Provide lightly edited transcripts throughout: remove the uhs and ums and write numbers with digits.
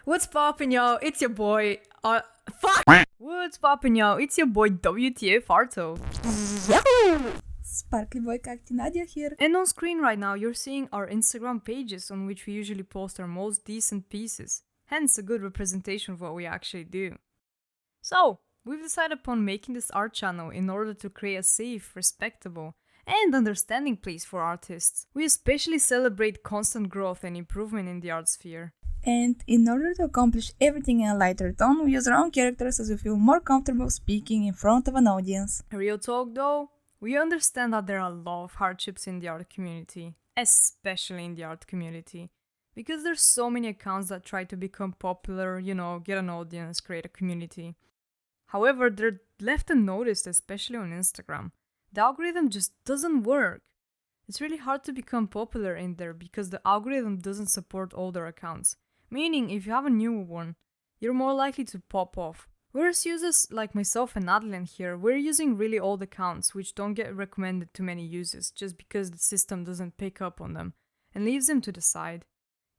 What's poppin', yo? It's your boy. Fuck! What's poppin', yo? It's your boy WTF Arto. Sparkly boy cacti Nadia here. And on screen right now, you're seeing our Instagram pages on which we usually post our most decent pieces. Hence, a good representation of what we actually do. So, we've decided upon making this art channel in order to create a safe, respectable, and understanding place for artists. We especially celebrate constant growth and improvement in the art sphere. And in order to accomplish everything in a lighter tone, we use our own characters as we feel more comfortable speaking in front of an audience. Real talk though, we understand that there are a lot of hardships in the art community, especially in the art community. Because there's so many accounts that try to become popular, get an audience, create a community. However, they're left unnoticed, especially on Instagram. The algorithm just doesn't work. It's really hard to become popular in there because the algorithm doesn't support older accounts. Meaning, if you have a new one, you're more likely to pop off. Whereas users like myself and Nadlian here, we're using really old accounts which don't get recommended to many users just because the system doesn't pick up on them and leaves them to the side.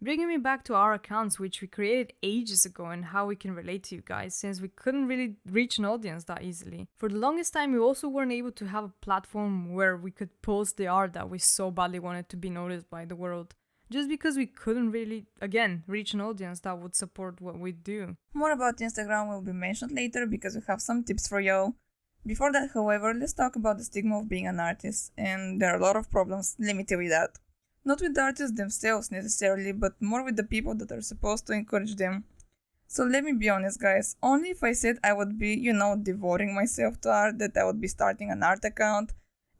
Bringing me back to our accounts which we created ages ago and how we can relate to you guys since we couldn't really reach an audience that easily. For the longest time we also weren't able to have a platform where we could post the art that we so badly wanted to be noticed by the world. Just because we couldn't really, again, reach an audience that would support what we do. More about Instagram will be mentioned later because we have some tips for you. Before that, however, let's talk about the stigma of being an artist, and there are a lot of problems limited with that. Not with the artists themselves necessarily, but more with the people that are supposed to encourage them. So let me be honest guys, only if I said I would be, devoting myself to art, that I would be starting an art account,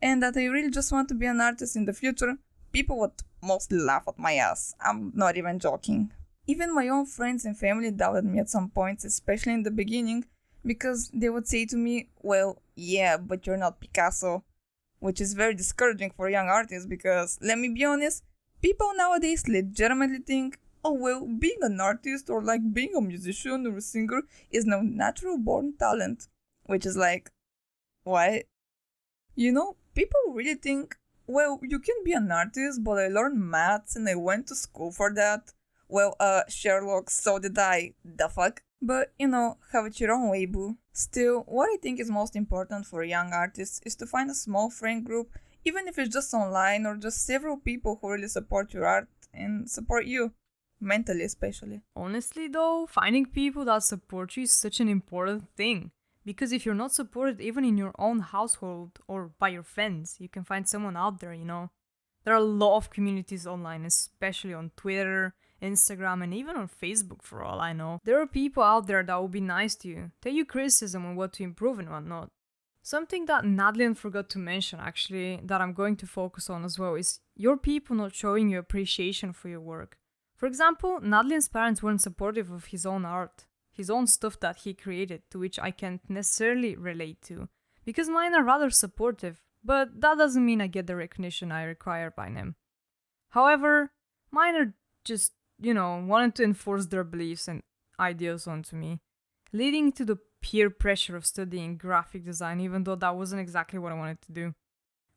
and that I really just want to be an artist in the future, people would mostly laugh at my ass. I'm not even joking. Even my own friends and family doubted me at some points, especially in the beginning, because they would say to me, well, yeah, but you're not Picasso. Which is very discouraging for young artists because, let me be honest, people nowadays legitimately think, oh well, being an artist or like being a musician or a singer is no natural born talent. Which is like, what? People really think, well, you can be an artist, but I learned maths and I went to school for that. Well, Sherlock, so did I. The fuck? But, have it your own way, boo. Still, what I think is most important for young artists is to find a small friend group, even if it's just online or just several people who really support your art and support you. Mentally, especially. Honestly though, finding people that support you is such an important thing. Because if you're not supported even in your own household or by your friends, you can find someone out there, There are a lot of communities online, especially on Twitter, Instagram, and even on Facebook for all I know. There are people out there that will be nice to you, tell you criticism on what to improve and whatnot. Something that Nadlian forgot to mention actually, that I'm going to focus on as well, is your people not showing you appreciation for your work. For example, Nadlian's parents weren't supportive of his own art, his own stuff that he created, to which I can't necessarily relate to, because mine are rather supportive, but that doesn't mean I get the recognition I require by them. However, mine are just wanted to enforce their beliefs and ideas onto me, leading to the peer pressure of studying graphic design, even though that wasn't exactly what I wanted to do,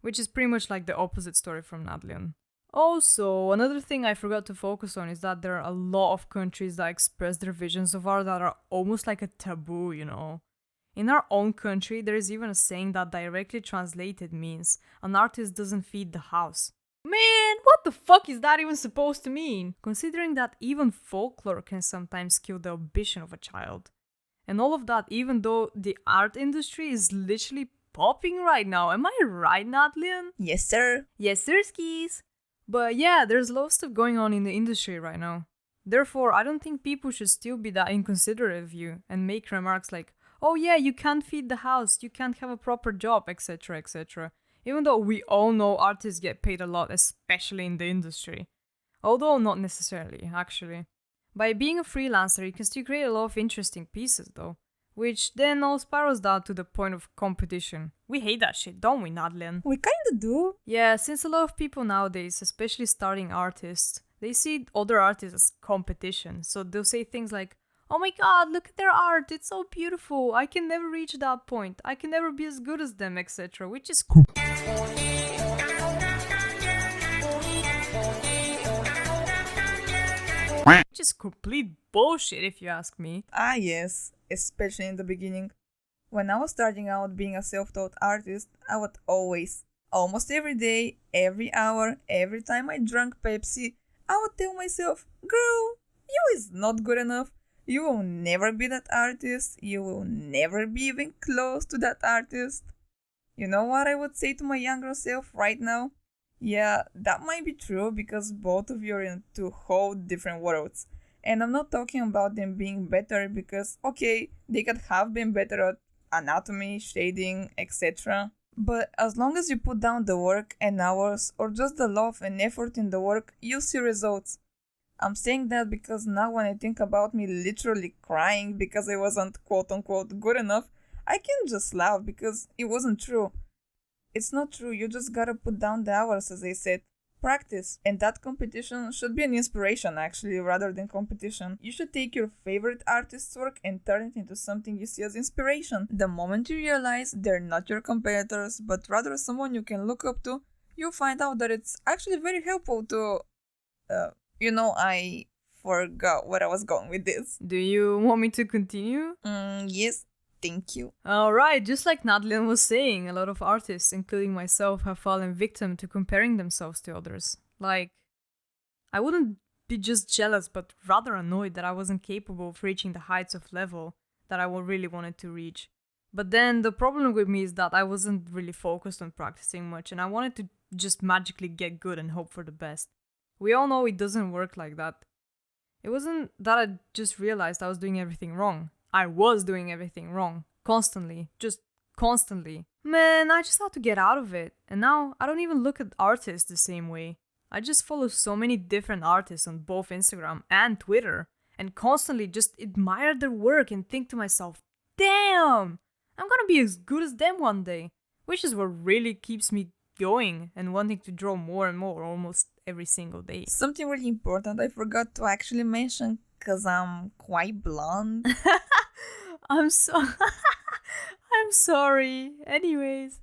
which is pretty much like the opposite story from Nadlian. Also, another thing I forgot to focus on is that there are a lot of countries that express their visions of art that are almost like a taboo, In our own country, there is even a saying that directly translated means an artist doesn't feed the house. Man, what the fuck is that even supposed to mean? Considering that even folklore can sometimes kill the ambition of a child. And all of that even though the art industry is literally popping right now. Am I right, Nadlian? Yes, sir. Yes, sir, skis. But yeah, there's a lot of stuff going on in the industry right now. Therefore, I don't think people should still be that inconsiderate of you and make remarks like, oh yeah, you can't feed the house, you can't have a proper job, etc, etc. Even though we all know artists get paid a lot, especially in the industry. Although not necessarily, actually. By being a freelancer, you can still create a lot of interesting pieces though. Which then all spirals down to the point of competition. We hate that shit, don't we, Nadlian? We kinda do. Yeah, since a lot of people nowadays, especially starting artists, they see other artists as competition. So they'll say things like, oh my god, look at their art, it's so beautiful, I can never reach that point, I can never be as good as them, etc. Which is cool. Which is complete bullshit if you ask me. Ah, yes, especially in the beginning. When I was starting out being a self-taught artist, I would always, almost every day, every hour, every time I drank Pepsi, I would tell myself, girl, you is not good enough. You will never be that artist. You will never be even close to that artist. You know what I would say to my younger self right now? Yeah, that might be true because both of you are in two whole different worlds. And I'm not talking about them being better because, okay, they could have been better at anatomy, shading, etc. But as long as you put down the work and hours or just the love and effort in the work, you'll see results. I'm saying that because now when I think about me literally crying because I wasn't quote unquote good enough, I can just laugh because it wasn't true. It's not true, you just gotta put down the hours, as I said. Practice. And that competition should be an inspiration actually, rather than competition. You should take your favorite artist's work and turn it into something you see as inspiration. The moment you realize they're not your competitors, but rather someone you can look up to, you'll find out that it's actually very helpful to... I forgot where I was going with this. Do you want me to continue? Yes, thank you. Alright, just like Nadlian was saying, a lot of artists, including myself, have fallen victim to comparing themselves to others. Like, I wouldn't be just jealous, but rather annoyed that I wasn't capable of reaching the heights of level that I really wanted to reach. But then the problem with me is that I wasn't really focused on practicing much, and I wanted to just magically get good and hope for the best. We all know it doesn't work like that. It wasn't that I just realized I was doing everything wrong. I was doing everything wrong. Constantly. Just constantly. Man, I just had to get out of it. And now I don't even look at artists the same way. I just follow so many different artists on both Instagram and Twitter. And constantly just admire their work and think to myself, damn! I'm gonna be as good as them one day. Which is what really keeps me going and wanting to draw more and more almost every single day. Something really important I forgot to actually mention because I'm quite blonde. I'm sorry. Anyways,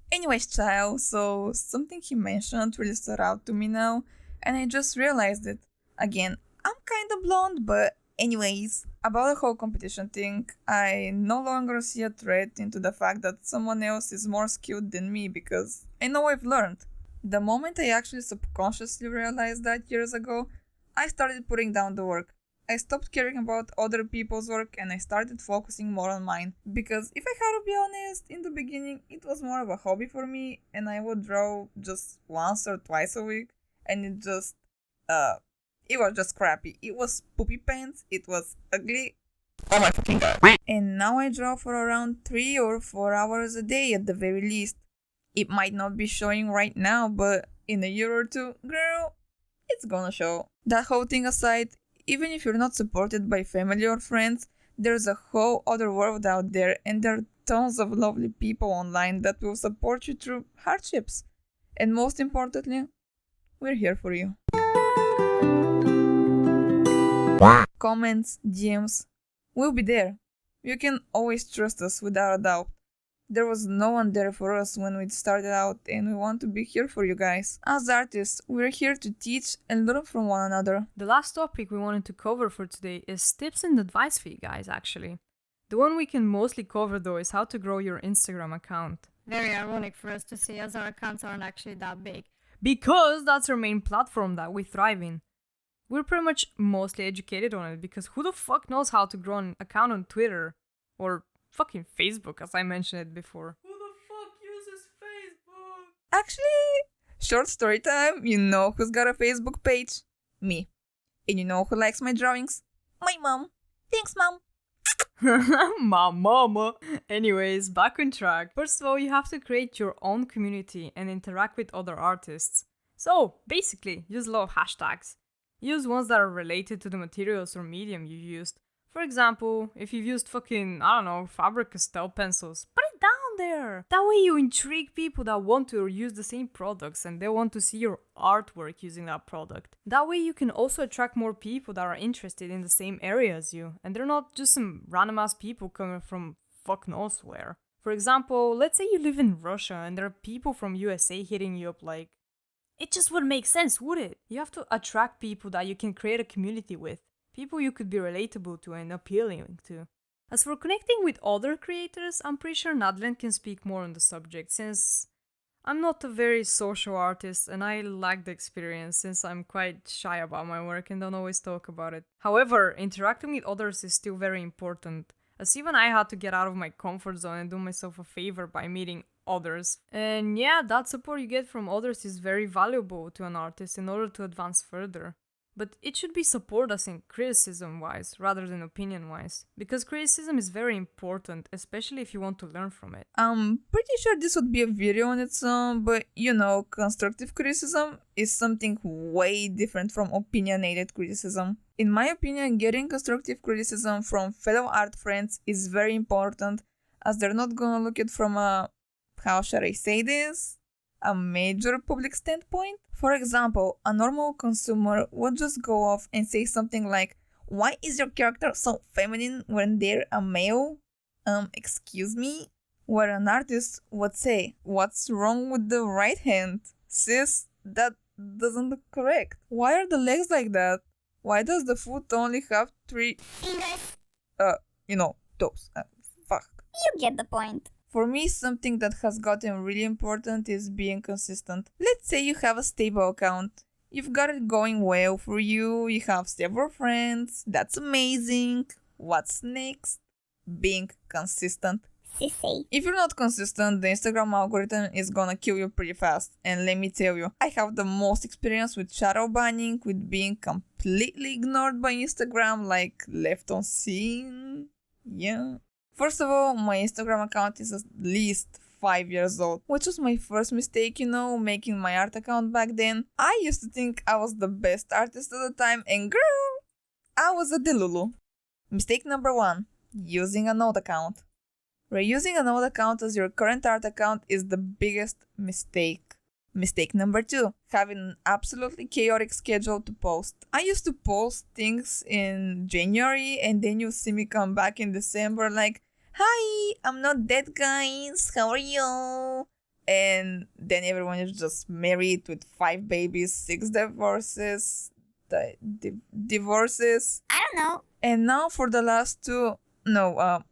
child, so something he mentioned really stood out to me now, and I just realized it. Again, I'm kinda blonde, but anyways, about the whole competition thing, I no longer see a threat into the fact that someone else is more skilled than me because I know I've learned. The moment I actually subconsciously realized that years ago, I started putting down the work. I stopped caring about other people's work and I started focusing more on mine. Because if I had to be honest, in the beginning it was more of a hobby for me and I would draw just once or twice a week and it was just crappy. It was poopy pants, it was ugly. Oh my fucking god. And now I draw for around 3 or 4 hours a day at the very least. It might not be showing right now, but in a year or two, girl, it's gonna show. That whole thing aside, even if you're not supported by family or friends, there's a whole other world out there and there are tons of lovely people online that will support you through hardships. And most importantly, we're here for you. Comments, DMs, we'll be there. You can always trust us without a doubt. There was no one there for us when we started out and we want to be here for you guys. As artists, we're here to teach and learn from one another. The last topic we wanted to cover for today is tips and advice for you guys actually. The one we can mostly cover though is how to grow your Instagram account. Very ironic for us to see as our accounts aren't actually that big. Because that's our main platform that we thrive in. We're pretty much mostly educated on it because who the fuck knows how to grow an account on Twitter? Or fucking Facebook, as I mentioned it before. Who the fuck uses Facebook? Actually, short story time, you know who's got a Facebook page? Me. And you know who likes my drawings? My mom. Thanks, mom. My mama. Anyways, back on track. First of all, you have to create your own community and interact with other artists. So, basically, use a lot of hashtags. Use ones that are related to the materials or medium you used. For example, if you've used fucking, Faber-Castell pencils, put it down there. That way you intrigue people that want to use the same products and they want to see your artwork using that product. That way you can also attract more people that are interested in the same area as you. And they're not just some random ass people coming from fuck knows where. For example, let's say you live in Russia and there are people from USA hitting you up like, it just wouldn't make sense, would it? You have to attract people that you can create a community with. people you could be relatable to and appealing to. As for connecting with other creators, I'm pretty sure Nadlian can speak more on the subject, since I'm not a very social artist and I lack the experience since I'm quite shy about my work and don't always talk about it. However, interacting with others is still very important, as even I had to get out of my comfort zone and do myself a favor by meeting others. And yeah, that support you get from others is very valuable to an artist in order to advance further. But it should be support as in criticism-wise rather than opinion-wise, because criticism is very important, especially if you want to learn from it. I'm pretty sure this would be a video on its own, but you know, constructive criticism is something way different from opinionated criticism. In my opinion, getting constructive criticism from fellow art friends is very important, as they're not gonna look at from a, how should I say this? A major public standpoint. For example, a normal consumer would just go off and say something like, "Why is your character so feminine when they're a male? Excuse me?" Where an artist would say, "What's wrong with the right hand? Sis, that doesn't look correct. Why are the legs like that? Why does the foot only have 3 Fingers. toes? Fuck." You get the point. For me, something that has gotten really important is being consistent. Let's say you have a stable account. You've got it going well for you, you have several friends, that's amazing. What's next? Being consistent. Sissy. If you're not consistent, the Instagram algorithm is gonna kill you pretty fast. And let me tell you, I have the most experience with shadow banning, with being completely ignored by Instagram, like left on scene. Yeah. First of all, my Instagram account is at least 5 years old, which was my first mistake, making my art account back then. I used to think I was the best artist at the time, and girl, I was a delulu. Mistake number 1, using an old account. Reusing an old account as your current art account is the biggest mistake. Mistake number 2, having an absolutely chaotic schedule to post. I used to post things in January and then you see me come back in December like, "Hi, I'm not dead, guys, how are you?" And then everyone is just married with 5 babies, 6 divorces, divorces. I don't know. And now for the last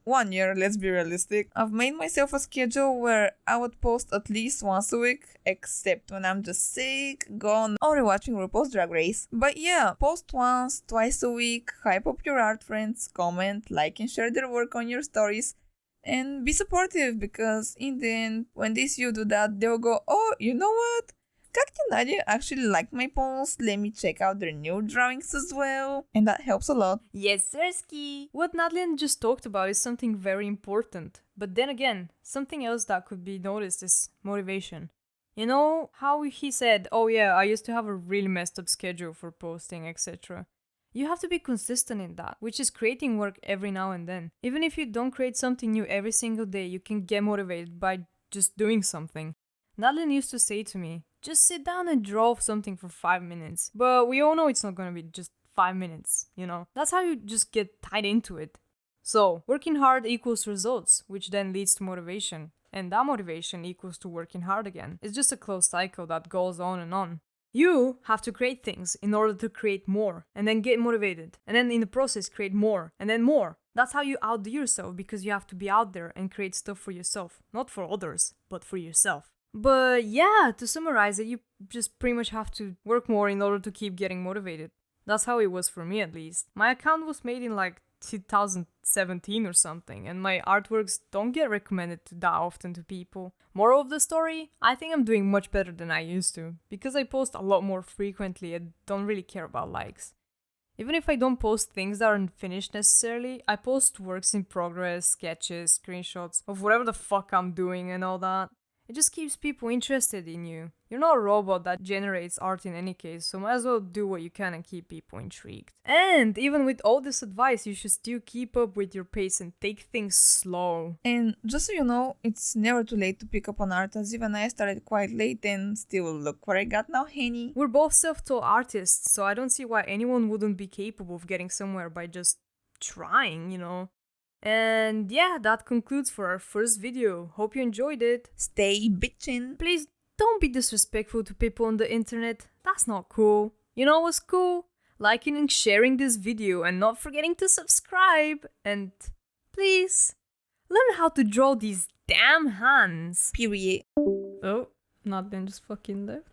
1 year, let's be realistic, I've made myself a schedule where I would post at least once a week, except when I'm just sick, gone, or rewatching RuPaul's Drag Race. But yeah, post once, twice a week, hype up your art friends, comment, like and share their work on your stories, and be supportive, because in the end, when they see you do that, they'll go, "Oh, you know what? Cacti Nadia actually liked my posts, let me check out their new drawings as well." And that helps a lot. Yes, Sirski! What Nadlian just talked about is something very important. But then again, something else that could be noticed is motivation. You know how he said, "Oh yeah, I used to have a really messed up schedule for posting, etc." You have to be consistent in that, which is creating work every now and then. Even if you don't create something new every single day, you can get motivated by just doing something. Nadlian used to say to me, "Just sit down and draw something for 5 minutes." But we all know it's not gonna be just 5 minutes, That's how you just get tied into it. So, working hard equals results, which then leads to motivation. And that motivation equals to working hard again. It's just a closed cycle that goes on and on. You have to create things in order to create more, and then get motivated, and then in the process create more, and then more. That's how you outdo yourself, because you have to be out there and create stuff for yourself. Not for others, but for yourself. But yeah, to summarize it, you just pretty much have to work more in order to keep getting motivated. That's how it was for me, at least. My account was made in like 2017 or something, and my artworks don't get recommended that often to people. Moral of the story, I think I'm doing much better than I used to, because I post a lot more frequently and don't really care about likes. Even if I don't post things that aren't finished necessarily, I post works in progress, sketches, screenshots of whatever the fuck I'm doing and all that. It just keeps people interested in you. You're not a robot that generates art in any case, so might as well do what you can and keep people intrigued. And even with all this advice, you should still keep up with your pace and take things slow. And just so you know, it's never too late to pick up on art, as even I started quite late and still look what I got now, Henny. We're both self-taught artists, so I don't see why anyone wouldn't be capable of getting somewhere by just trying, And yeah, that concludes for our first video. Hope you enjoyed it. Stay bitchin'. Please don't be disrespectful to people on the internet. That's not cool. You know what's cool? liking and sharing this video, and not forgetting to subscribe. And please, learn how to draw these damn hands. Period. Oh, Nadlian just fucking left.